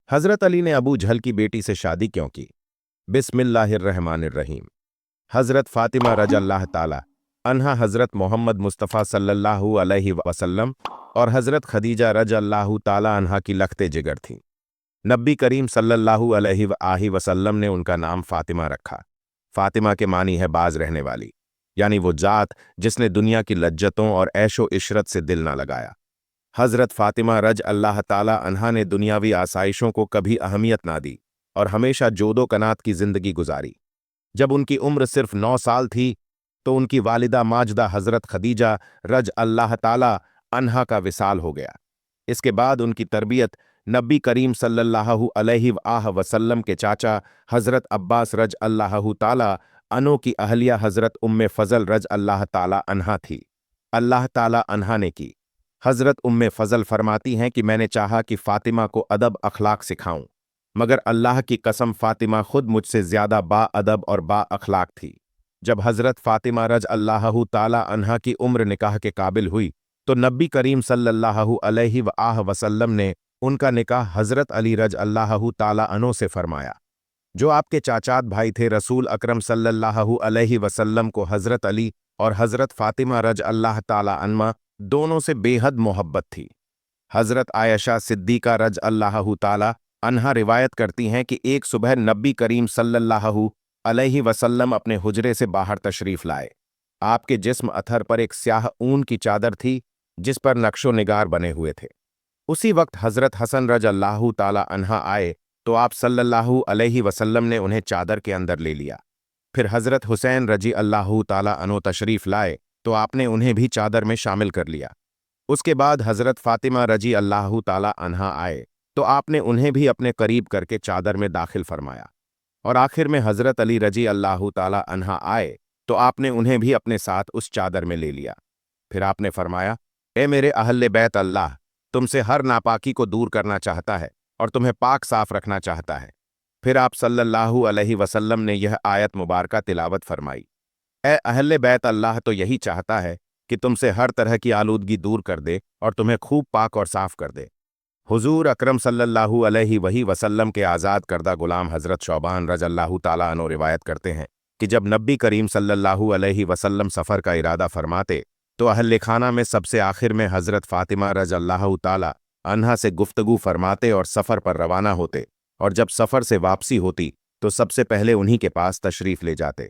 हजरत अली ने अबू जहल की बेटी से शादी क्यों की? बिस्मिल्लाहिर्रहमानिर्रहीम। हजरत फातिमा रज़ियल्लाहु ताला अन्हा हजरत मोहम्मद मुस्तफ़ा सल्लल्लाहु अलैहि वसल्लम और हजरत खदीजा रज़ियल्लाहु ताला अन्हा की लखते जिगर थीं। नबी करीम सल्लल्लाहु अलैहि वसल्लम ने उनका नाम फातिमा रखा। फातिमा के मानी है बाज रहने वाली, यानी वो जात जिसने दुनिया की लज्जतों और ऐशो इशरत से दिल ना लगाया। हजरत फातिमा रज अल्लाह ताला अन्हा ने दुनियावी आसाइशों को कभी अहमियत ना दी और हमेशा जोदो कनात की जिंदगी गुजारी। जब उनकी उम्र सिर्फ 9 साल थी तो उनकी वालिदा माजदा हजरत खदीजा रज अल्लाह ताला अन्हा का विसाल हो गया। इसके बाद उनकी तरबियत नबी करीम सल्लल्लाहु अलैहि वसल्लम के चाचा हजरत अब्बास रज अल्लाह ताला अनो की अहलिया हजरत उम्मे फजल रज अल्लाह ताला अन्हा थी। अल्लाह ताला अन्हा ने की। हजरत उम्मे फजल फरमाती हैं कि मैंने चाहा कि फातिमा को अदब अखलाक सिखाऊं, मगर अल्लाह की कसम फातिमा खुद मुझसे ज्यादा बाअदब और बाअखलाक थी। जब हजरत फातिमा रज अल्लाह ताला अन्हा की उम्र निकाह के काबिल हुई तो नबी करीम सल्लल्लाहु अलैहि वसल्लम ने उनका निकाह हजरत अली रज अल्लाह ताला अन्हो से फरमाया, जो आपके चाचात भाई थे। रसूल अकरम सल्लल्लाहु अलैहि वसल्लम को हजरत अली और हजरत फातिमा रज अल्लाह ताला अन्मा दोनों से बेहद मोहब्बत थी। हजरत आयशा सिद्दीका रज अल्लाह ताला अन्हा रिवायत करती हैं कि एक सुबह नबी करीम सल्लल्लाहु अलैहि वसल्लम अपने हुजरे से बाहर तशरीफ लाए। आपके जिस्म अथर पर एक स्याह ऊन की चादर थी जिस पर नक्शो निगार बने हुए थे। उसी वक्त हजरत हसन रज अल्लाह ताला अन्हा आए तो आप सल्लल्लाहु अलैहि वसल्लम ने उन्हें चादर के अंदर ले लिया। फिर हजरत हुसैन रजी अल्लाह ताला अन्हो तशरीफ लाए तो आपने उन्हें भी चादर में शामिल कर लिया। उसके बाद हजरत फातिमा रजी अल्लाह ताला अन्हा आए तो आपने उन्हें भी अपने करीब करके चादर में दाखिल फरमाया। और आखिर में हजरत अली रजी अल्लाह ताला अन्हा आए तो आपने उन्हें भी अपने साथ उस चादर में ले लिया। फिर आपने फरमाया, ए मेरे अहले बैत, अल्लाह तुमसे हर नापाकी को दूर करना चाहता है और तुम्हें पाक साफ रखना चाहता है। फिर आप सल्लल्लाहु अलैहि वसल्लम ने यह आयत मुबारका तिलावत फरमाई, ए अहले बैत, अल्लाह तो यही चाहता है कि तुमसे हर तरह की आलूदगी दूर कर दे और तुम्हें खूब पाक और साफ कर दे। हुजूर अकरम सल्लल्लाहु अलैहि वसल्लम के आज़ाद करदा गुलाम हजरत शौबान रज अल्लाह ताला अन्हो रिवायत करते हैं कि जब नबी करीम सल्लल्लाहु अलैहि वसल्लम सफ़र का इरादा फरमाते तो अहले खाना में सबसे आखिर में हजरत फातिमा रज अल्लाह ताला अन्हा से गुफ्तगू फरमाते और सफ़र पर रवाना होते, और जब सफ़र से वापसी होती तो सबसे पहले उन्हीं के पास तशरीफ़ ले जाते।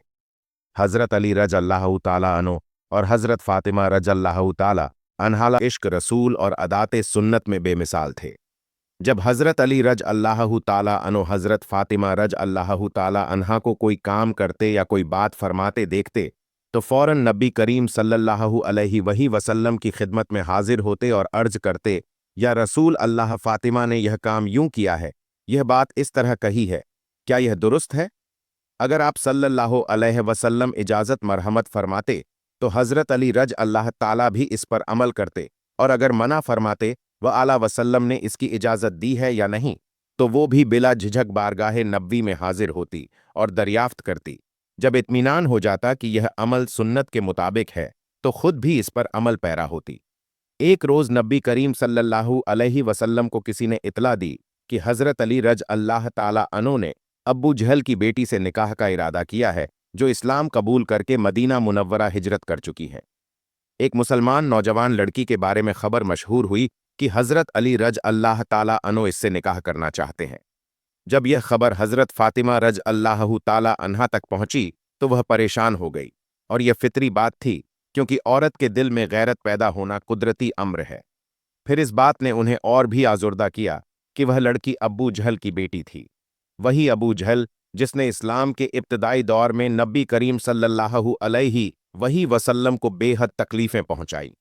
हजरत अली रज अल्लाह ताला अन्हो और हजरत फातिमा रज अल्लाह ताला अन्हा इश्क रसूल और अदाते सुन्नत में बेमिसाल थे। जब हजरत अली रज अल्लाह ताला अन्हो हजरत फातिमा रज अल्लाह ताला अन्हा को कोई काम करते या कोई बात फरमाते देखते तो फौरन नबी करीम सल्लल्लाहु अलैहि वसल्लम की खिदमत में हाजिर होते और अर्ज करते, या रसूल अल्लाह, फातिमा ने यह काम यूं किया है, यह बात इस तरह कही है, क्या यह दुरुस्त है? अगर आप सल्लल्लाहु अलैहि वसल्लम इजाज़त मरहमत फरमाते तो हजरत अली रज अल्लाह ताला भी इस पर अमल करते, और अगर मना फरमाते व आला वसल्लम ने इसकी इजाज़त दी है या नहीं तो वो भी बिला झिझक बारगाहे नबवी में हाजिर होती और दरियाफ्त करती। जब इत्मीनान हो जाता कि यह अमल सुन्नत के मुताबिक है तो खुद भी इस पर अमल पैरा होती। एक रोज़ नबी करीम सल्लल्लाहु अलैहि वसल्लम को किसी ने इतला दी कि हजरत अली रज अल्लाह ताला अन्हो ने अब्बू जहल की बेटी से निकाह का इरादा किया है, जो इस्लाम कबूल करके मदीना मुनव्वरा हिजरत कर चुकी है। एक मुसलमान नौजवान लड़की के बारे में खबर मशहूर हुई कि हजरत अली रज अल्लाह ताला अन्हो इससे निकाह करना चाहते हैं। जब यह खबर हजरत फातिमा रज अल्लाह ताला अन्हा तक पहुंची तो वह परेशान हो गई, और यह फितरी बात थी क्योंकि औरत के दिल में गैरत पैदा होना कुदरती अम्र है। फिर इस बात ने उन्हें और भी आजुर्दा किया कि वह लड़की अबू जहल की बेटी थी, वही अबू जहल जिसने इस्लाम के इब्तदाई दौर में नबी करीम सल्लल्लाहु अलैहि वसल्लम को बेहद तकलीफें पहुंचाई।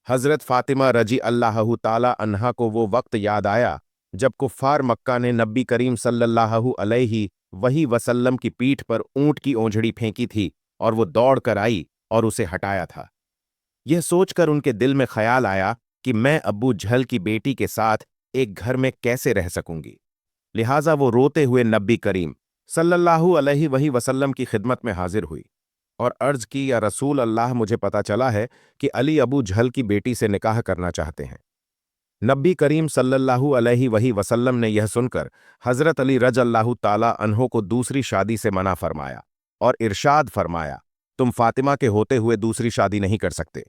हजरत फातिमा रजी अल्लाह ताला अन्हा को वो वक्त याद आया जब कुफ्फार मक्का ने नबी करीम सल्लल्लाहु अलैहि वसल्लम की पीठ पर ऊंट की ओंझड़ी फेंकी थी और वो दौड़ कर आई और उसे हटाया था। यह सोचकर उनके दिल में ख्याल आया कि मैं अबू जहल की बेटी के साथ एक घर में कैसे रह सकूंगी। लिहाजा वो रोते हुए नबी करीम सल्लल्लाहु अलैहि वसल्लम की खिदमत में हाजिर हुई और अर्ज की, या रसूल अल्लाह, मुझे पता चला है कि अली अबू जहल की बेटी से निकाह करना चाहते हैं। नबी करीम सल्लल्लाहु अलैहि वसल्लम ने यह सुनकर हज़रत अली रज़अल्लाहु ताला अन्हो को दूसरी शादी से मना फरमाया और इरशाद फरमाया, तुम फातिमा के होते हुए दूसरी शादी नहीं कर सकते।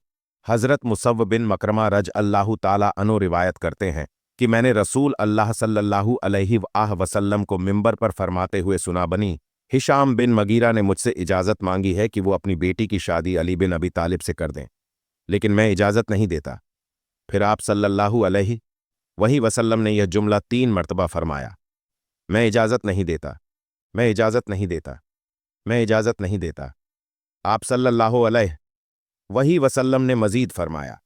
हज़रत मुसव्व बिन मकरमा रज़अल्लाहु ताला अन्हो रिवायत करते हैं कि मैंने रसूल अल्लाह सल्लल्लाहु अलैहि वसल्लम को मिंबर पर फरमाते हुए सुना, बनी हिशाम बिन मगीरा ने मुझसे इजाज़त मांगी है कि वो अपनी बेटी की शादी अली बिन अबी तालिब से कर दें, लेकिन मैं इजाज़त नहीं देता। फिर आप सल्लल्लाहु अलैहि वसल्लम ने यह जुमला 3 मरतबा फरमाया, मैं इजाज़त नहीं देता, मैं इजाज़त नहीं देता, मैं इजाज़त नहीं देता। आप सल्लल्लाहु अलैहि वसल्लम ने मज़ीद फरमाया,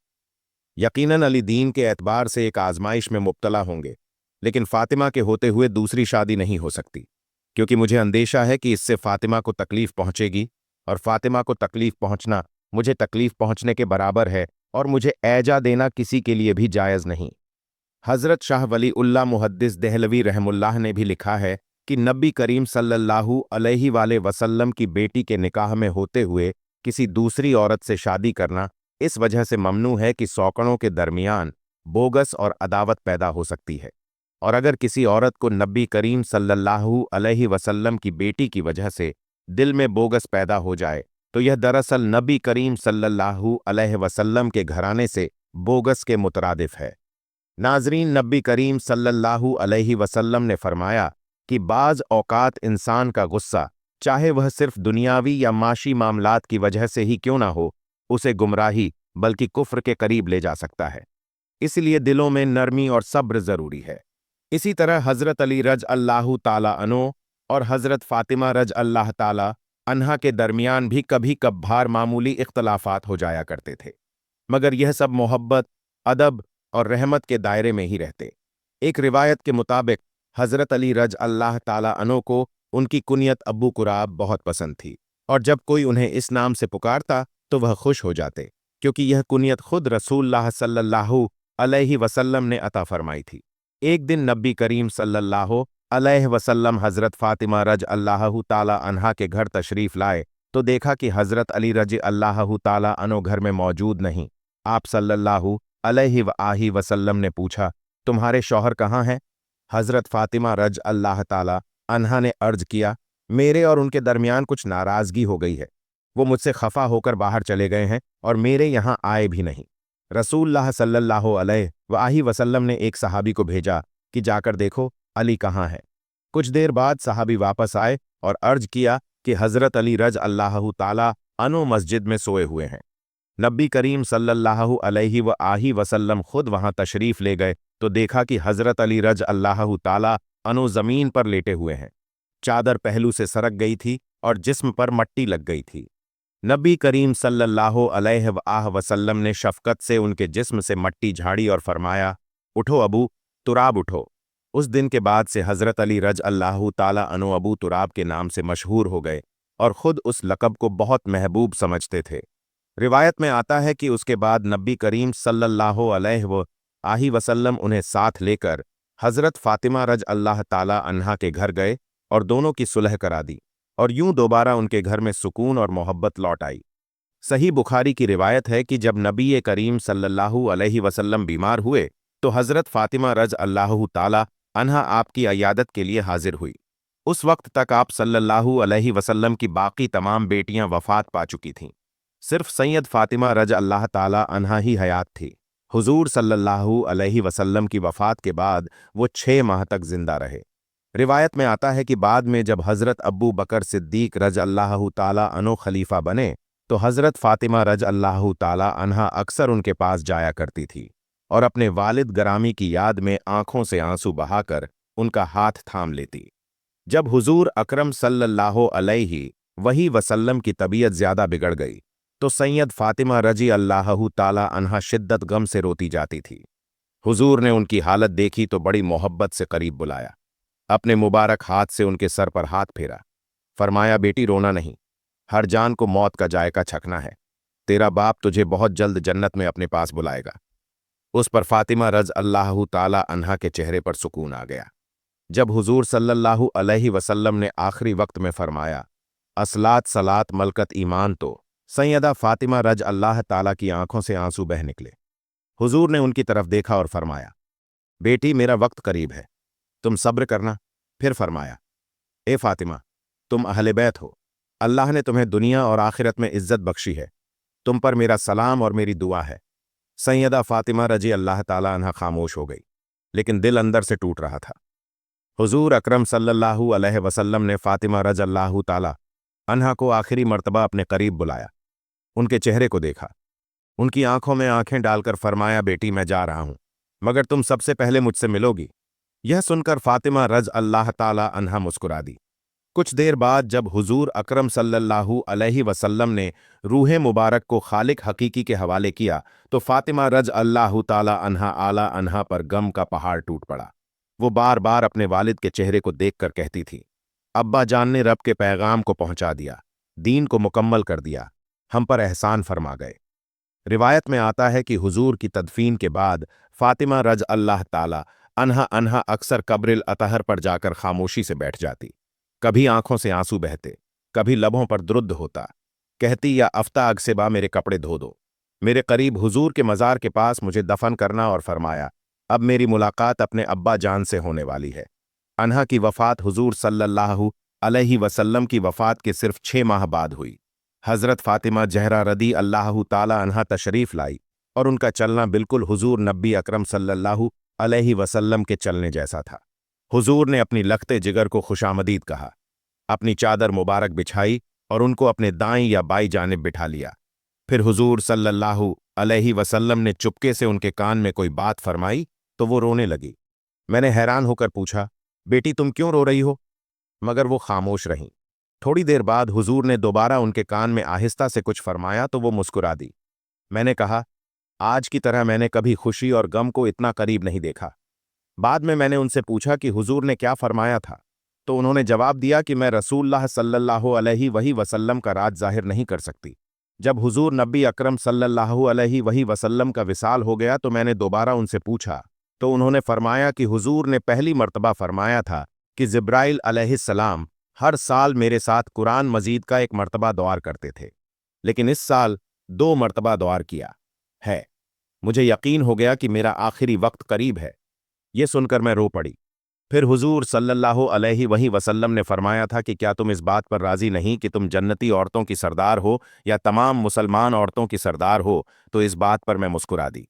यकीनन अली दीन के एतबार से एक आजमाइश में मुब्तला होंगे, लेकिन फातिमा के होते हुए दूसरी शादी नहीं हो सकती, क्योंकि मुझे अंदेशा है कि इससे फातिमा को तकलीफ पहुंचेगी, और फातिमा को तकलीफ पहुंचना मुझे तकलीफ पहुंचने के बराबर है, और मुझे ऐजा देना किसी के लिए भी जायज़ नहीं। हज़रत शाह वली उल्लाह मुहद्दिस देहलवी रहमुल्लाह ने भी लिखा है कि नबी करीम सल्लल्लाहु अलैहि वसल्लम की बेटी के निकाह में होते हुए किसी दूसरी औरत से शादी करना इस वजह से ममनू है कि सौकड़ों के दरमियान बोगस और अदावत पैदा हो सकती है, और अगर किसी औरत को नबी करीम सल्लल्लाहु अलैहि वसल्लम की बेटी की वजह से दिल में बोगस पैदा हो जाए तो यह दरअसल नबी करीम सल्लल्लाहु अलैहि वसल्लम के घराने से बोगस के मुतरादिफ है। नाजरीन, नबी करीम सल्लल्लाहु अलैहि वसल्लम ने फरमाया कि बाज़ औकात इंसान का गुस्सा, चाहे वह सिर्फ दुनियावी या माशी मामलात की वजह से ही क्यों ना हो, उसे गुमराही बल्कि कुफ्र के करीब ले जा सकता है। इसलिए दिलों में नरमी और सब्र जरूरी है। इसी तरह हज़रत अली रज़अल्लाहु ताला अन्हो और हज़रत फातिमा रज़अल्लाहु ताला अन्हा के दरमियान भी कभी कभार मामूली इख्तलाफात हो जाया करते थे, मगर यह सब मोहब्बत, अदब और रहमत के दायरे में ही रहते। एक रिवायत के मुताबिक हज़रत अली रज़अल्लाहु ताला अन्हो को उनकी कुनियत अब्बू कुराब बहुत पसंद थी, और जब कोई उन्हें इस नाम से पुकारता तो वह खुश हो जाते, क्योंकि यह कुनियत खुद रसूलुल्लाह सल्लल्लाहु अलैहि वसल्लम ने अता फरमाई थी। एक दिन नबी करीम सल्लल्लाहु अलैहि वसल्लम हज़रत फातिमा रज़अल्लाहु ताला अन्हा के घर तशरीफ़ लाए तो देखा कि हज़रत अली रज़अल्लाहु ताला अन्हो घर में मौजूद नहीं। आप सल्लल्लाहु अलैहि वसल्लम ने पूछा, तुम्हारे शौहर कहाँ हैं? हज़रत फातिमा रज़अल्लाहु ताला अन्हा ने अर्ज किया, मेरे और उनके दरमियान कुछ नाराज़गी हो गई है, वो मुझसे खफा होकर बाहर चले गए हैं और मेरे यहाँ आए भी नहीं। रसूलुल्लाह सल्लल्लाहु अलैहि वसल्लम ने एक सहाबी को भेजा कि जाकर देखो अली कहाँ है। कुछ देर बाद सहाबी वापस आए और अर्ज किया कि हज़रत अली रज़अल्लाहु ताला अन्हो मस्जिद में सोए हुए हैं। नबी करीम सल्लल्लाहु अलैहि वसल्लम खुद वहां तशरीफ ले गए तो देखा कि हज़रत अली रज़अल्लाहु ताला अन्हो ज़मीन पर लेटे हुए हैं। चादर पहलू से सरक गई थी और जिस्म पर मट्टी लग गई थी। नबी करीम सल्लल्लाहु अलैहि वसल्लम ने शफ़क़त से उनके जिस्म से मट्टी झाड़ी और फरमाया, उठो अबू तुराब उठो। उस दिन के बाद से हज़रत अली रज़अल्लाहु ताला अन्हो अबू तुराब के नाम से मशहूर हो गए और ख़ुद उस लक़ब को बहुत महबूब समझते थे। रिवायत में आता है कि उसके बाद नबी करीम सल्लल्लाहु अलैहि वसल्लम उन्हें साथ लेकर हज़रत फातिमा रज़अल्लाहु ताला अन्हा के घर गए और दोनों की सुलह करा दी, और यूं दोबारा उनके घर में सुकून और मोहब्बत लौट आई। सही बुखारी की रिवायत है कि जब नबी करीम सल्लल्लाहु अलैहि वसल्लम बीमार हुए तो हज़रत फातिमा रज़अल्लाहु ताला अन्हा आपकी अयादत के लिए हाजिर हुई। उस वक्त तक आप सल्लल्लाहु अलैहि वसल्लम की बाकी तमाम बेटियां वफ़ात पा चुकी थीं, सिर्फ सैयद फातिमा रज़अल्लाहु ताला अन्हा ही हयात थी। हुजूर सल्लल्लाहु अलैहि वसल्लम की वफ़ात के बाद वो 6 माह तक जिंदा रहे। रिवायत में आता है कि बाद में जब हज़रत अब्बू बकर सिद्दीक रज़अल्लाहु ताला अन्हो खलीफा बने तो हज़रत फातिमा रज़अल्लाहु ताला अन्हा अक्सर उनके पास जाया करती थी और अपने वालिद गरामी की याद में आंखों से आंसू बहाकर उनका हाथ थाम लेती। जब हुजूर अकरम सल्लल्लाहु अलैहि वसल्लम की तबीयत ज़्यादा बिगड़ गई तो सैयद फातिमा रज़ियल्लाहु ताला अन्हा शिद्दत गम से रोती जाती थी। हुजूर ने उनकी हालत देखी तो बड़ी मोहब्बत से करीब बुलाया, अपने मुबारक हाथ से उनके सर पर हाथ फेरा, फरमाया, बेटी रोना नहीं, हर जान को मौत का जायका चखना है, तेरा बाप तुझे बहुत जल्द जन्नत में अपने पास बुलाएगा। उस पर फातिमा रज़अल्लाहु ताला अन्हा के चेहरे पर सुकून आ गया। जब हुजूर सल्लल्लाहु अलैहि वसल्लम ने आखिरी वक्त में फरमाया, असलात सलात मलकत ईमान, तो सैयदा फातिमा रज़अल्लाहु ताला की आंखों से आंसू बह निकले। हुजूर ने उनकी तरफ देखा और फरमाया, बेटी मेरा वक्त करीब है, तुम सब्र करना। फिर फरमाया, ए फातिमा, तुम अहले बैत हो, अल्लाह ने तुम्हें दुनिया और आखिरत में इज्जत बख्शी है, तुम पर मेरा सलाम और मेरी दुआ है। सैयदा फातिमा रजी अल्लाह ताला अन्हा खामोश हो गई, लेकिन दिल अंदर से टूट रहा था। हुजूर अकरम सल्लल्लाहु अलैहि वसल्लम ने फातिमा रज अल्लाह ताला अन्हा को आखिरी मर्तबा अपने करीब बुलाया, उनके चेहरे को देखा, उनकी आंखों में आंखें डालकर फरमाया, बेटी मैं जा रहा हूं, मगर तुम सबसे पहले मुझसे मिलोगी। यह सुनकर फातिमा रज अल्लाह ताला अन्हा मुस्कुरा दी। कुछ देर बाद जब हुजूर अकरम सल्लल्लाहु अलैहि वसल्लम ने रूह मुबारक को खालिक हकीकी के हवाले किया तो फातिमा रज अल्लाह ताला अन्हा आला अन्हा पर गम का पहाड़ टूट पड़ा। वो बार बार अपने वालिद के चेहरे को देखकर कहती थी, अब्बा जान ने रब के पैगाम को पहुंचा दिया, दीन को मुकम्मल कर दिया, हम पर एहसान फरमा गए। रिवायत में आता है कि हुजूर की तदफीन के बाद फातिमा रज अल्लाह ताला अन्हा अक्सर कब्रिल अतहर पर जाकर खामोशी से बैठ जाती। कभी आंखों से आंसू बहते, कभी लबों पर दुरुद होता। कहती, या अफ्ता अगसेबा मेरे कपड़े धो दो, मेरे करीब हुजूर के मज़ार के पास मुझे दफन करना। और फरमाया, अब मेरी मुलाकात अपने अब्बा जान से होने वाली है। अन्हा की वफ़ात हुजूर सल्लल्लाहु अलैहि वसल्लम की वफ़ात के सिर्फ 6 माह बाद हुई। हज़रत फ़ातिमा ज़हरा रदी अल्लाह ताला अन्हा तशरीफ़ लाई और उनका चलना बिल्कुल हुजूर नबी अकरम सल्लल्लाहु अलैहि वसल्लम के चलने जैसा था। हुजूर ने अपनी लखते जिगर को खुशामदीद कहा, अपनी चादर मुबारक बिछाई और उनको अपने दाईं या बाईं जानिब बिठा लिया। फिर हुजूर सल्लल्लाहु अलैहि वसल्लम ने चुपके से उनके कान में कोई बात फरमाई तो वो रोने लगी। मैंने हैरान होकर पूछा, बेटी तुम क्यों रो रही हो? मगर वो खामोश रहीं। थोड़ी देर बाद हुजूर ने दोबारा उनके कान में आहिस्ता से कुछ फरमाया तो वो मुस्कुरा दी। मैंने कहा, आज की तरह मैंने कभी खुशी और गम को इतना करीब नहीं देखा। बाद में मैंने उनसे पूछा कि हुजूर ने क्या फरमाया था, तो उन्होंने जवाब दिया कि मैं रसूलुल्लाह सल्लल्लाहु अलैहि वसल्लम का राज जाहिर नहीं कर सकती। जब हुजूर नबी अकरम सल्लल्लाहु अलैहि वसल्लम का विसाल हो गया तो मैंने दोबारा उनसे पूछा तो उन्होंने फरमाया कि हुजूर ने पहली मर्तबा फरमाया था कि जिब्राइल अलैहिस्सलाम हर साल मेरे साथ कुरान मजीद का 1 मर्तबा दुआर करते थे, लेकिन इस साल 2 मर्तबा दुआर किया है। मुझे यकीन हो गया कि मेरा आखिरी वक्त करीब है। ये सुनकर मैं रो पड़ी। फिर हुजूर सल्लल्लाहु अलैहि वसल्लम ने फरमाया था कि क्या तुम इस बात पर राजी नहीं कि तुम जन्नती औरतों की सरदार हो या तमाम मुसलमान औरतों की सरदार हो? तो इस बात पर मैं मुस्कुरा दी।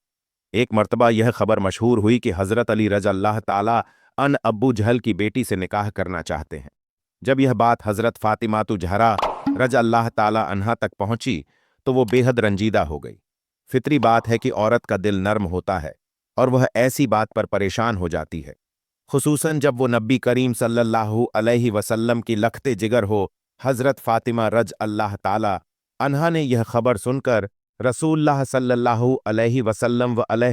एक मर्तबा यह खबर मशहूर हुई कि हज़रत अली रज़ अल्लाह ताला अन अब्बू जहल की बेटी से निकाह करना चाहते हैं। जब यह बात हज़रत फ़ातिमातु ज़हरा रज़ अल्लाह ताला अन्हा तक पहुंची तो वो बेहद रंजीदा हो गई। फितरी बात है कि औरत का दिल नर्म होता है और वह ऐसी बात पर परेशान हो जाती है, खुसूसन जब वो नबी करीम सल्लल्लाहु अलैहि वसल्लम की लखते जिगर हो। हज़रत फ़ातिमा रज़ अल्लाह ताला अन्हा ने यह खबर सुनकर रसूलुल्लाह सल्लल्लाहु अलैहि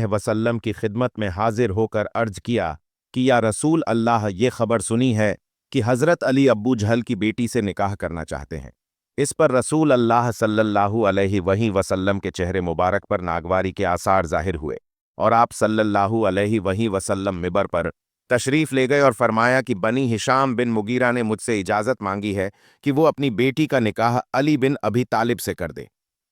वसल्लम की खिदमत में हाजिर होकर अर्ज किया कि या रसूल अल्लाह, ये खबर सुनी है कि हज़रत अली अब्बू जहल की बेटी से निकाह करना चाहते हैं। इस पर रसूल अल्लाह सल्लल्लाहु अलैहि वसल्लम के चेहरे मुबारक पर नागवारी के आसार जाहिर हुए और आप सल्लल्लाहु अलैहि वसल्लम मिबर पर तशरीफ़ ले गए और फरमाया कि बनी हिशाम बिन मुगीरा ने मुझसे इजाज़त मांगी है कि वो अपनी बेटी का निकाह अली बिन अबी तालिब से कर दे।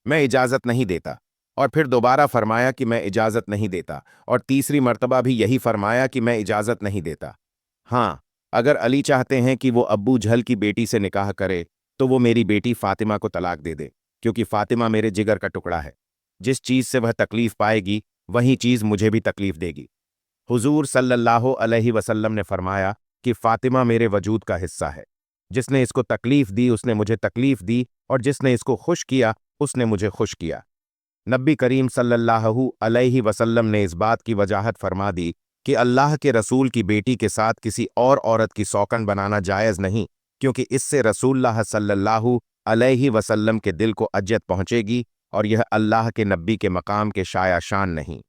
मैं इजाज़त नहीं देता। और फिर दोबारा फरमाया कि मैं इजाज़त नहीं देता, और तीसरी मर्तबा भी यही फरमाया कि मैं इजाज़त नहीं देता। हाँ, अगर अली चाहते हैं कि वो अब्बू जहल की बेटी से निकाह करे तो वो मेरी बेटी फ़ातिमा को तलाक दे दे, क्योंकि फ़ातिमा मेरे जिगर का टुकड़ा है। जिस चीज़ से वह तकलीफ़ पाएगी वही चीज़ मुझे भी तकलीफ़ देगी। हुजूर सल्लल्लाहु अलैहि वसल्लम ने फरमाया कि फ़ातिमा मेरे वजूद का हिस्सा है। जिसने इसको तकलीफ़ दी उसने मुझे तकलीफ़ दी, और जिसने इसको खुश किया उसने मुझे खुश किया। नबी करीम सल्लल्लाहु अलैहि वसल्लम ने इस बात की वजाहत फरमा दी कि अल्लाह के रसूल की बेटी के साथ किसी और औरत की सौकन बनाना जायज़ नहीं, क्योंकि इससे रसूलुल्लाह सल्लल्लाहु अलैहि वसल्लम के दिल को अज़ियत पहुंचेगी और यह अल्लाह के नबी के मकाम के शाया शान नहीं।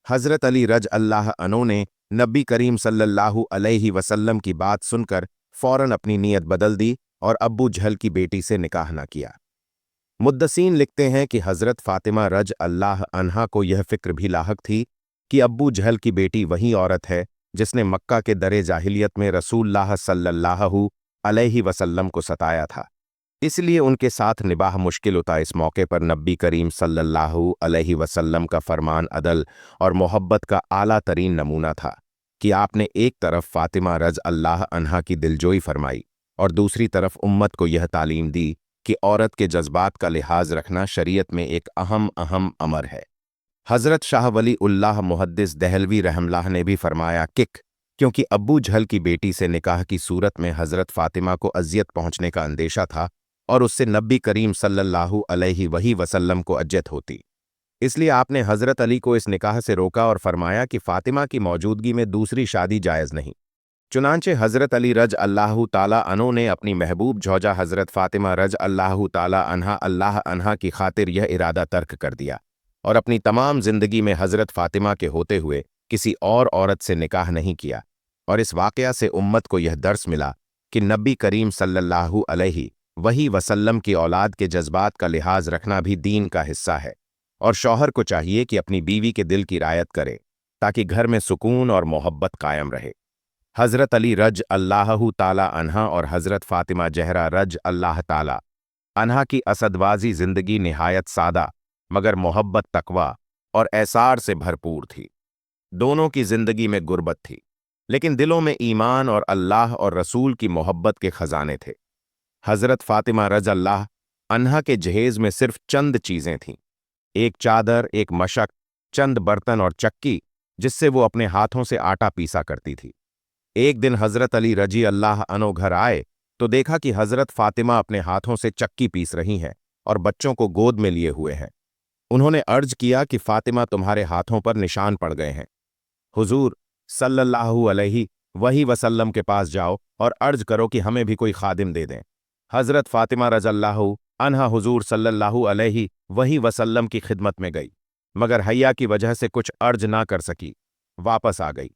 हज़रत अली रज़ अल्लाह अन्हु ने नबी करीम सल्लल्लाहु अलैहि वसल्लम की बात सुनकर फ़ौरन अपनी नीयत बदल दी और अब्बू जहल की बेटी से निकाह न किया। मुद्दसीन लिखते हैं कि हज़रत फ़ातिमा रज़ अल्लाह अन्हा को यह फ़िक्र भी लाहक थी कि अब्बू जहल की बेटी वही औरत है जिसने मक्का के दरे जाहिलियत में रसूलुल्लाह सल्लल्लाहु अलैहि वसल्लम को सताया था। इसलिए उनके साथ निबाह मुश्किल होता। इस मौके पर नबी करीम सल्लल्लाहु अलैहि वसल्लम का फरमान अदल और मोहब्बत का आला तरीन नमूना था कि आपने एक तरफ फातिमा रज़ अल्लाह अन्हा की दिलजोई फरमाई और दूसरी तरफ उम्मत को यह तालीम दी कि औरत के जज्बात का लिहाज रखना शरीयत में एक अहम अमर है। हज़रत शाह वली उल्लाह मुहद्दिस दहलवी रहमल्लाह ने भी फरमाया क्योंकि अब्बू झल की बेटी से निकाह की सूरत में हज़रत फातिमा को अजियत पहुंचने का अंदेशा था और उससे नबी करीम सल्लल्लाहु अलैहि वसल्लम को अजियत होती, इसलिए आपने हज़रत अली को इस निकाह से रोका और फरमाया कि फातिमा की मौजूदगी में दूसरी शादी जायज़ नहीं। चुनांचे हज़रत अली रज अल्लाहु ताला अन्हो ने अपनी महबूब झौजा हज़रत फातिमा रज अल्लाहु ताला अल्लाह अन्हा की खातिर यह इरादा तर्क कर दिया और अपनी तमाम जिंदगी में हज़रत फातिमा के होते हुए किसी और औरत से निकाह नहीं किया। और इस वाक़या से उम्मत को यह दर्स मिला कि नबी करीम सल्लल्लाहु अलैहि वसल्लम की औलाद के जज्बात का लिहाज रखना भी दीन का हिस्सा है और शौहर को चाहिए कि अपनी बीवी के दिल की रायत करे ताकि घर में सुकून और मोहब्बत कायम रहे। हज़रत अली रज अल्लाहु ताला अन्हा और हज़रत फातिमा जहरा रज अल्लाह ताला अन्हा की असदवाजी जिंदगी निहायत सादा मगर मोहब्बत, तकवा और एसार से भरपूर थी। दोनों की जिंदगी में गुर्बत थी लेकिन दिलों में ईमान और अल्लाह और रसूल की मोहब्बत के खजाने थे। हज़रत फातिमा रज़ अल्लाह अन्हा के जहेज में सिर्फ चंद चीज़ें थीं, एक चादर, एक मशक, चंद बर्तन और चक्की जिससे वो अपने हाथों से आटा पीसा करती थी। एक दिन हज़रत अली रजी अल्लाह अन्हो घर आए तो देखा कि हज़रत फातिमा अपने हाथों से चक्की पीस रही हैं और बच्चों को गोद में लिए हुए हैं। उन्होंने अर्ज किया कि फातिमा तुम्हारे हाथों पर निशान पड़ गए हैं, हुजूर सल्लल्लाहु अलैहि वसल्लम के पास जाओ और अर्ज करो कि हमें भी कोई खादिम दे दें। हज़रत फातिमा रज़अल्लाहु अन्हा हुजूर सल्लल्लाहु अलैहि वसल्लम की खिदमत में गई मगर हैया की वजह से कुछ अर्ज ना कर सकी, वापस आ गई।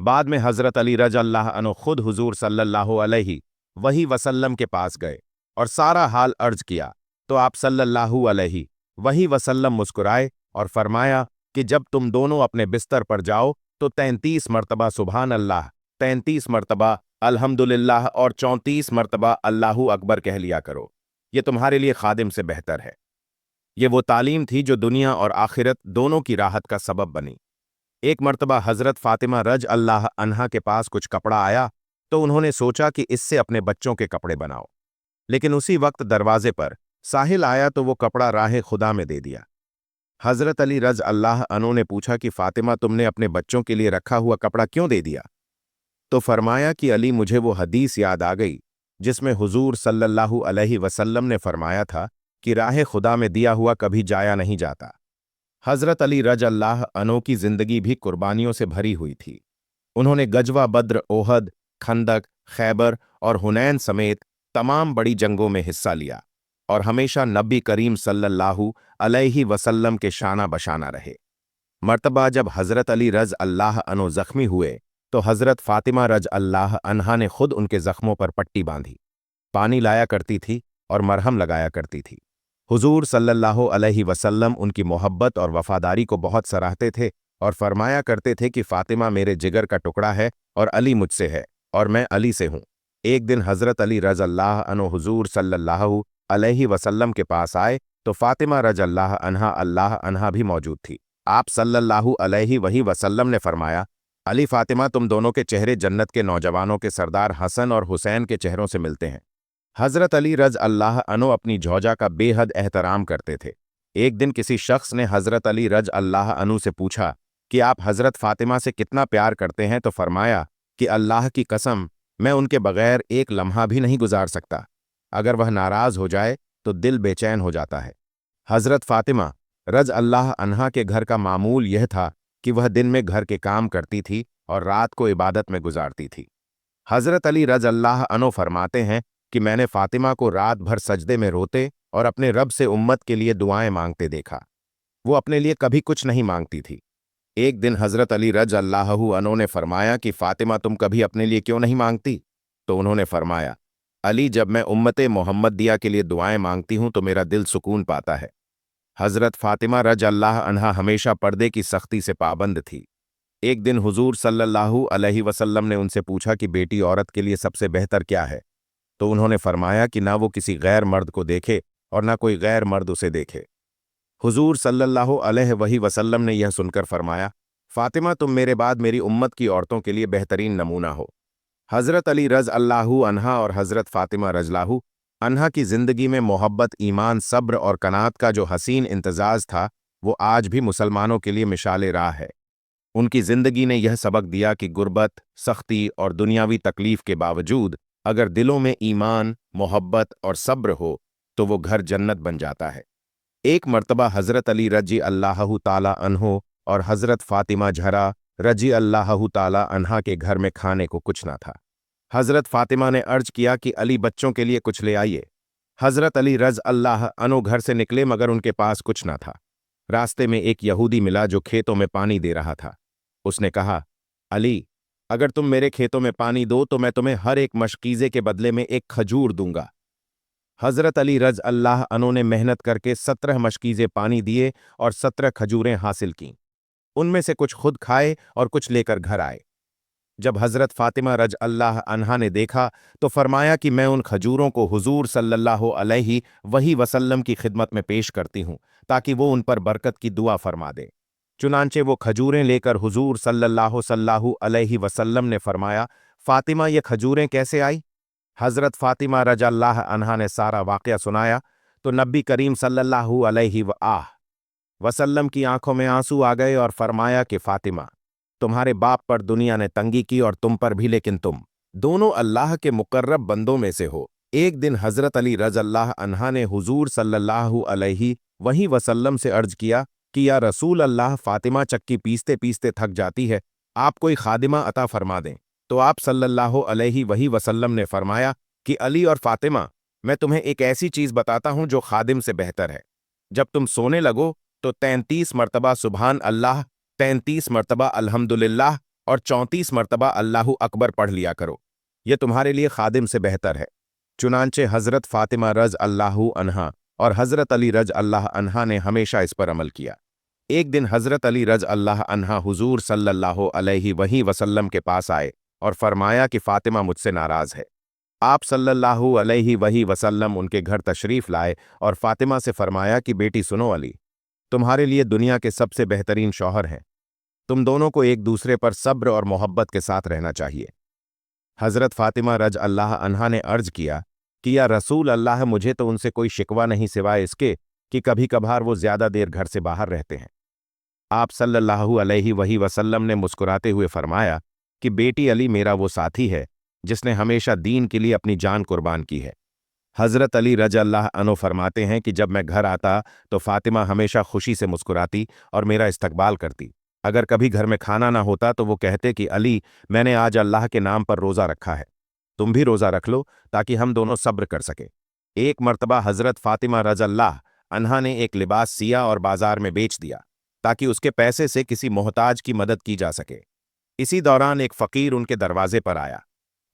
बाद में हज़रत अली रज़अल्लाहु अन्हु खुद हुजूर सल्लल्लाहु अलैहि वसल्लम के पास गए और सारा हाल अर्ज किया तो आप सल्लल्लाहु अलैहि वसल्लम मुस्कुराए और फरमाया कि जब तुम दोनों अपने बिस्तर पर जाओ तो 33 मरतबा सुभान अल्लाह, 33 मरतबा अल्हम्दुलिल्लाह और 34 मरतबा अल्लाहु अकबर कह लिया करो, ये तुम्हारे लिए खादिम से बेहतर है। ये वो तालीम थी जो दुनिया और आखिरत दोनों की राहत का सबब बनी। एक मरतबा हज़रत फातिमा रज अल्लाह अन्हा के पास कुछ कपड़ा आया तो उन्होंने सोचा कि इससे अपने बच्चों के कपड़े बनाओ, लेकिन उसी वक्त दरवाजे पर साहिल आया तो वो कपड़ा राह खुदा में दे दिया। हज़रत अली रज अल्लाह अन्हो ने पूछा कि फातिमा तुमने अपने बच्चों के लिए रखा हुआ कपड़ा क्यों दे दिया? तो फरमाया कि अली मुझे वो हदीस याद आ गई जिसमें हुजूर सल्लल्लाहु अलैहि वसल्लम ने फरमाया था कि राह खुदा में दिया हुआ कभी जाया नहीं जाता। हज़रत अली रज अल्लाह अन्हो की जिंदगी भी कुर्बानियों से भरी हुई थी। उन्होंने गजवा बद्र, ओहद, खंदक, खैबर और हुनैन समेत तमाम बड़ी जंगों में हिस्सा लिया और हमेशा नबी करीम सल्लल्लाहु अलैहि वसल्लम के शाना बशाना रहे। मर्तबा जब हज़रत अली रज़ अल्लाह अन्हो ज़ख्मी हुए तो हज़रत फातिमा रज़ अल्लाह अन्हा ने खुद उनके ज़ख्मों पर पट्टी बांधी, पानी लाया करती थी और मरहम लगाया करती थी। हुजूर सल्लल्लाहु अलैहि वसल्लम उनकी मोहब्बत और वफादारी को बहुत सराहते थे और फरमाया करते थे कि फातिमा मेरे जिगर का टुकड़ा है और अली मुझसे है और मैं अली से हूँ। एक दिन हज़रत अली रज़ अल्लाह अन्हो हुजूर सल्लल्लाहु अलैहि वसल्लम के पास आए तो फातिमा रज़ अल्लाह अन्हा भी मौजूद थी। आप सल्लल्लाहु अलैहि वसल्लम ने फरमाया, अली फातिमा तुम दोनों के चेहरे जन्नत के नौजवानों के सरदार हसन और हुसैन के चेहरों से मिलते हैं। हज़रत अली रज़ अल्लाह अन्हो अपनी झौजा का बेहद एहतराम करते थे। एक दिन किसी शख्स ने हज़रत अली रज़ अल्लाह अन्हु से पूछा कि आप हज़रत फातिमा से कितना प्यार करते हैं, तो फरमाया कि अल्लाह की कसम मैं उनके बगैर एक लम्हा भी नहीं गुजार सकता। अगर वह नाराज़ हो जाए तो दिल बेचैन हो जाता है। हज़रत फातिमा रज़ अल्लाह अन्हा के घर का मामूल यह था कि वह दिन में घर के काम करती थी और रात को इबादत में गुजारती थी। हज़रत अली रज़ अल्लाह अन्हो फरमाते हैं कि मैंने फातिमा को रात भर सजदे में रोते और अपने रब से उम्मत के लिए दुआएं मांगते देखा। वो अपने लिए कभी कुछ नहीं मांगती थी। एक दिन हज़रत अली रज़ अल्लाहु अन्हो ने फरमाया कि फातिमा तुम कभी अपने लिए क्यों नहीं मांगती? तो उन्होंने फरमाया, अली जब मैं उम्मते मोहम्मदिया के लिए दुआएं मांगती हूं तो मेरा दिल सुकून पाता है। हज़रत फातिमा रज़ अल्लाह अन्हा हमेशा पर्दे की सख्ती से पाबंद थी। एक दिन हुजूर सल्लल्लाहु अलैहि वसल्लम ने उनसे पूछा कि बेटी औरत के लिए सबसे बेहतर क्या है? तो उन्होंने फरमाया कि ना वो किसी गैर मर्द को देखे और ना कोई गैर मर्द उसे देखे। हुजूर सल्लल्लाहु अलैहि वसल्लम ने यह सुनकर फरमाया, फातिमा तुम मेरे बाद मेरी उम्मत की औरतों के लिए बेहतरीन नमूना हो। हज़रत अली रज़ अल्लाहु अन्हा और हज़रत फातिमा रज़लाहु अन्हा की ज़िंदगी में मोहब्बत, ईमान, सब्र और कनात का जो हसीन इम्तिज़ाज था, वो आज भी मुसलमानों के लिए मिसाल राह है। उनकी ज़िंदगी ने यह सबक दिया कि गुर्बत, सख्ती और दुनियावी तकलीफ के बावजूद अगर दिलों में ईमान, मोहब्बत और सब्र हो तो वो घर जन्नत बन जाता है। एक मर्तबा हज़रत अली रजी अल्लाहु ताला अन्हो और हज़रत फातिमा ज़हरा रजी अल्लाहु ताला अन्हा के घर में खाने को कुछ ना था। हज़रत फातिमा ने अर्ज किया कि अली बच्चों के लिए कुछ ले आइए। हज़रत अली रज़ अल्लाह अन्हो घर से निकले मगर उनके पास कुछ ना था। रास्ते में एक यहूदी मिला जो खेतों में पानी दे रहा था। उसने कहा, अली, अगर तुम मेरे खेतों में पानी दो तो मैं तुम्हें हर एक मशकीज़े के बदले में एक खजूर दूंगा। हज़रत अली रज़ अल्लाह अन्हो ने मेहनत करके 17 मशकीज़े पानी दिए और 17 खजूरें हासिल कीं। उनमें से कुछ खुद खाए और कुछ लेकर घर आए। जब हज़रत फातिमा रज़ अल्लाह अन्हा ने देखा तो फरमाया कि मैं उन खजूरों को हुजूर सल्लल्लाहु अलैहि वसल्लम की खिदमत में पेश करती हूँ ताकि वो उन पर बरकत की दुआ फरमा दे। चुनांचे वो खजूरें लेकर हुजूर सल्लल्लाहु अलैहि वसल्लम ने फरमाया, फातिमा ये खजूरें कैसे आई? हज़रत फातिमा रज़ अल्लाह अन्हा ने सारा वाक़या सुनाया तो नबी करीम सल्लल्लाहु अलैहि वसल्लम की आंखों में आंसू आ गए और फरमाया कि फातिमा, तुम्हारे बाप पर दुनिया ने तंगी की और तुम पर भी, लेकिन तुम दोनों अल्लाह के मुकर्रब बंदों में से हो। एक दिन हज़रत अली रज़ अल्लाह अन्हा ने हुजूर सल्लल्लाहु अलैहि वसल्लम से अर्ज किया कि या रसूल अल्लाह, फातिमा चक्की पीसते पीसते थक जाती है, आप कोई खादिमा अता फरमा दें। तो आप सल्लल्लाहु अलैहि वसल्लम ने फरमाया कि अली और फातिमा, मैं तुम्हें एक ऐसी चीज़ बताता हूं जो खादिम से बेहतर है। जब तुम सोने लगो तो 33 मरतबा सुबहान अल्लाह, 33 मरतबा अल्हम्दुलिल्लाह और 34 मरतबा अल्लाहु अकबर पढ़ लिया करो। यह तुम्हारे लिए खादिम से बेहतर है। चुनांचे हज़रत फातिमा रज़ अल्लाहु अन्हा और हज़रत अली रज़ अल्लाह अन्हा ने हमेशा इस पर अमल किया। एक दिन हज़रत अली रज़ अल्लाह अन्हा हुजूर सल्लल्लाहु अलैहि वसल्लम के पास आए और फरमाया कि फातिमा मुझसे नाराज़ है। आप सल्लल्लाहु अलैहि वसल्लम उनके घर तशरीफ़ लाए और फातिमा से फरमाया कि बेटी सुनो, अली तुम्हारे लिए दुनिया के सबसे बेहतरीन शौहर हैं। तुम दोनों को एक दूसरे पर सब्र और मोहब्बत के साथ रहना चाहिए। हज़रत फातिमा रज़ अल्लाह अन्हा ने अर्ज किया कि या रसूल अल्लाह, मुझे तो उनसे कोई शिकवा नहीं सिवाय इसके कि कभी कभार वो ज़्यादा देर घर से बाहर रहते हैं। आप सल्लल्लाहु अलैहि वसल्लम ने मुस्कुराते हुए फरमाया कि बेटी अली मेरा वो साथी है जिसने हमेशा दीन के लिए अपनी जान कुर्बान की है। हज़रत अली रज़ अल्लाह अन्हो फरमाते हैं कि जब मैं घर आता तो फातिमा हमेशा खुशी से मुस्कुराती और मेरा इस्तकबाल करती। अगर कभी घर में खाना ना होता तो वो कहते कि अली, मैंने आज अल्लाह के नाम पर रोज़ा रखा है, तुम भी रोज़ा रख लो ताकि हम दोनों सब्र कर सके। एक मर्तबा हज़रत फातिमा रज़ अल्लाह अन्हा ने एक लिबास सिया और बाजार में बेच दिया ताकि उसके पैसे से किसी मोहताज की मदद की जा सके। इसी दौरान एक फ़कीर उनके दरवाजे पर आया।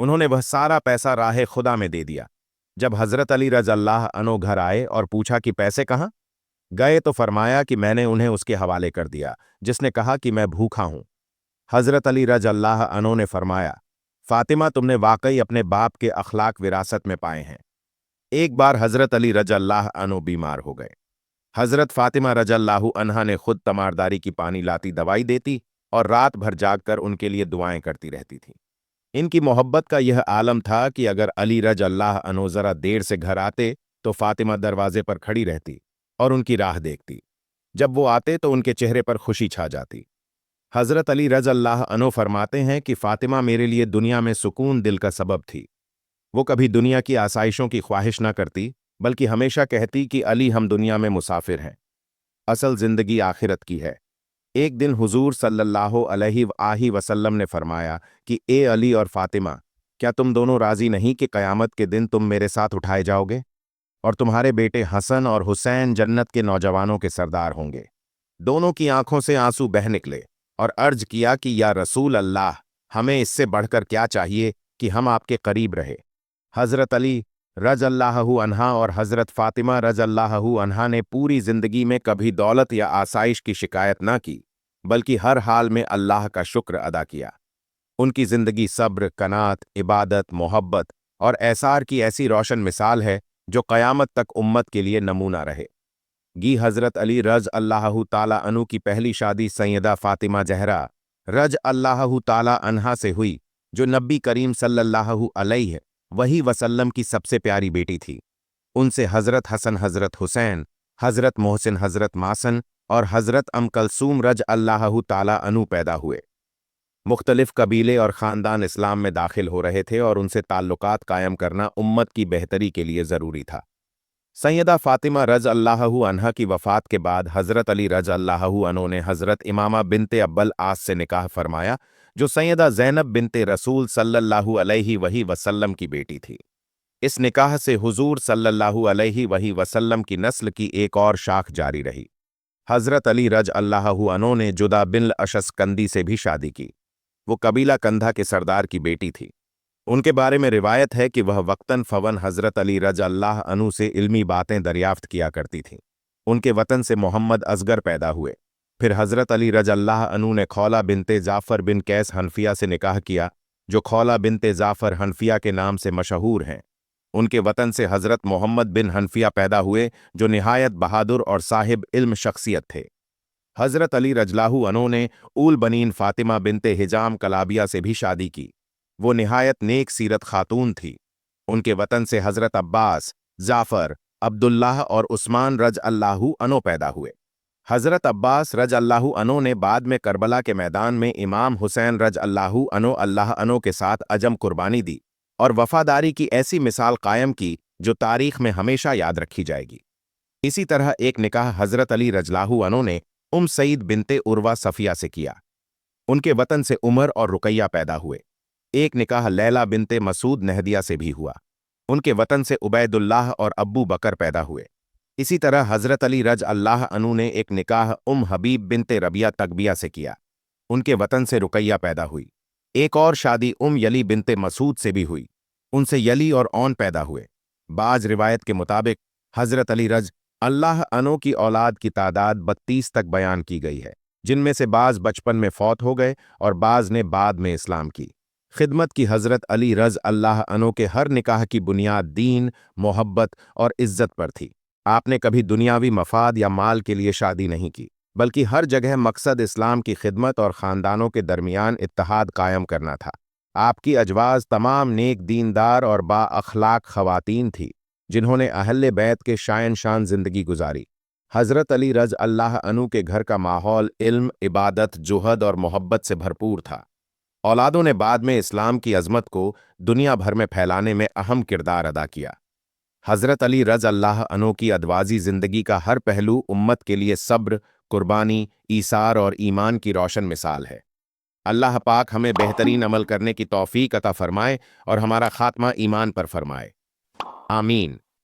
उन्होंने वह सारा पैसा राह खुदा में दे दिया। जब हज़रत अली रज़ अल्लाह अन्हो घर आए और पूछा कि पैसे कहाँ गए तो फरमाया कि मैंने उन्हें उसके हवाले कर दिया जिसने कहा कि मैं भूखा हूं। हज़रत अली रज़ अल्लाह अन्हो ने फरमाया, फातिमा तुमने वाकई अपने बाप के अखलाक विरासत में पाए हैं। एक बार हज़रत अली रज़ अल्लाह अन्हो बीमार हो गए। हज़रत फातिमा रज़ अल्लाहु अन्हा ने खुद तमारदारी की पानी लाती, दवाई देती और रात भर जागकर उनके लिए दुआएं करती रहती थीं। इनकी मोहब्बत का यह आलम था कि अगर अली रज़ अल्लाह अन्हो ज़रा देर से घर आते तो फातिमा दरवाजे पर खड़ी रहती और उनकी राह देखती। जब वो आते तो उनके चेहरे पर खुशी छा जाती। हज़रत अली रज़ अल्लाह अन्हो फरमाते हैं कि फातिमा मेरे लिए दुनिया में सुकून दिल का सबब थी। वो कभी दुनिया की आसाइशों की ख्वाहिश ना करती बल्कि हमेशा कहती कि अली, हम दुनिया में मुसाफिर हैं, असल ज़िंदगी आखिरत की है। एक दिन हुजूर सल्लल्लाहु अलैहि वसल्लम ने फरमाया कि ए अली और फातिमा, क्या तुम दोनों राजी नहीं कि क़यामत के दिन तुम मेरे साथ उठाए जाओगे और तुम्हारे बेटे हसन और हुसैन जन्नत के नौजवानों के सरदार होंगे। दोनों की आंखों से आंसू बह निकले और अर्ज किया कि या रसूल अल्लाह, हमें इससे बढ़कर क्या चाहिए कि हम आपके करीब रहे। हज़रत अली रज़ अल्लाहु अन्हा और हज़रत फातिमा रज़ अल्लाहु अन्हा ने पूरी ज़िंदगी में कभी दौलत या आसाइश की शिकायत ना की बल्कि हर हाल में अल्लाह का शुक्र अदा किया। उनकी ज़िंदगी सब्र, कनात, इबादत, मोहब्बत और एसार की ऐसी रोशन मिसाल है जो क़यामत तक उम्मत के लिए नमूना रहे। गी हज़रत अली रज़ अल्लाहु ताला अन्हु की पहली शादी सैयदा फ़ातिमा ज़हरा रज़ अल्लाहु ताला अन्हा से हुई, जो नबी करीम सल्लल्लाहु अलैहि वही वसल्लम की सबसे प्यारी बेटी थी। उनसे हज़रत हसन, हज़रत हुसैन, हज़रत मोहसिन, हज़रत मासन और हज़रत अम कलसूम रज अल्लाहु ताला अन्हु पैदा हुए। मुख्तलिफ कबीले और ख़ानदान इस्लाम में दाखिल हो रहे थे और उनसे ताल्लुकात कायम करना उम्मत की बेहतरी के लिए ज़रूरी था। सैयदा फ़ातिमा रज़ अल्लाहु अन्हा की वफ़ात के बाद हज़रत अली रज़ अल्लाहु अन्हु ने हज़रत इमामा बिनते अब्बल आस से निकाह फरमाया, जो सैयदा ज़ैनब बिनते रसूल सल्लल्लाहु अलैहि वही वसल्लम की बेटी थी। इस निकाह से हुजूर सल्लल्लाहु अलैहि वही वसल्लम की नस्ल की एक और शाख जारी रही। हज़रत अली रज़ अल्लाहु अन्हु ने जुदा बिन अशस कंदी से भी शादी की। वो कबीला कंधा के सरदार की बेटी थी। उनके बारे में रिवायत है कि वह वक्तन फ़वन हज़रत अली रज़ अल्लाह अन्हु से इल्मी बातें दरियाफ्त किया करती थीं। उनके वतन से मोहम्मद असगर पैदा हुए। फिर हज़रत अली रज़ अल्लाह अन्हु ने खौला बिनते जाफ़र बिन कैस हनफिया से निकाह किया, जो खौला बिनते जाफ़र हनफिया के नाम से मशहूर हैं। उनके वतन से हज़रत मोहम्मद बिन हनफिया पैदा हुए, जो निहायत बहादुर और साहिब इल्म शख्सियत थे। हज़रत अली रज़ल्लाहु अन्हु ने ऊल बनीन फ़ातिमा बिनते हिजाम कलाबिया से भी शादी की। वो निहायत नेक सीरत खातून थी। उनके वतन से हज़रत अब्बास, जाफ़र, अब्दुल्लाह और उस्मान रज़ अल्लाहु अन्हु पैदा हुए। हज़रत अब्बास रज़ अल्लाहु अन्हु ने बाद में करबला के मैदान में इमाम हुसैन रज़ अल्लाहु अन्हु के साथ अजम कुर्बानी दी और वफ़ादारी की ऐसी मिसाल कायम की जो तारीख़ में हमेशा याद रखी जाएगी। इसी तरह एक निकाह हज़रत अली रज़ल्लाहु अन्हु ने सईद बिनते उर्वा सफ़िया से किया। उनके वतन से उमर और रुकैया पैदा हुए। एक निकाह लैला बिनते मसूद नहदिया से भी हुआ। उनके वतन से उबैदुल्लाह और अब्बू बकर पैदा हुए। इसी तरह हज़रत अली रज़ अल्लाह अन्हु ने एक निकाह हबीब बिनते रबिया तकबिया से किया। उनके वतन से रुकैया पैदा हुई। एक और शादी यली बिनते मसूद से भी हुई। उनसे यली और औन पैदा हुए। बाज रिवायत के मुताबिक हज़रत अली रज़ अल्लाह अन्हु की औलाद की तादाद 32 तक बयान की गई है, जिनमें से बाज बचपन में फौत हो गए और बाज ने बाद में इस्लाम की खिदमत की। हज़रत अली रज़ अल्लाह अन्हु के हर निकाह की बुनियाद दीन, मोहब्बत और इज्जत पर थी। आपने कभी दुनियावी मफाद या माल के लिए शादी नहीं की, बल्कि हर जगह मकसद इस्लाम की खिदमत और ख़ानदानों के दरमियान इत्तेहाद कायम करना था। आपकी अजवाज़ तमाम नेक, दीनदार और बाअखलाक ख़वातीन थी, जिन्होंने अहले बैत के शायन शान ज़िंदगी गुजारी। हज़रत अली रज़ अल्लाह अन्हु के घर का माहौल इल्म, इबादत, जुहद और मोहब्बत से भरपूर था। औलादों ने बाद में इस्लाम की अज़मत को दुनिया भर में फैलाने में अहम किरदार अदा किया। हज़रत अली रज़ अल्लाह अन्हु की अदवाज़ी ज़िंदगी का हर पहलू उम्मत के लिए सब्र, कुर्बानी, ईसार और ईमान की रोशन मिसाल है। अल्लाह पाक हमें बेहतरीन अमल करने की तौफ़ीक अता फ़रमाए और हमारा ख़ात्मा ईमान पर फ़रमाए। आमीन।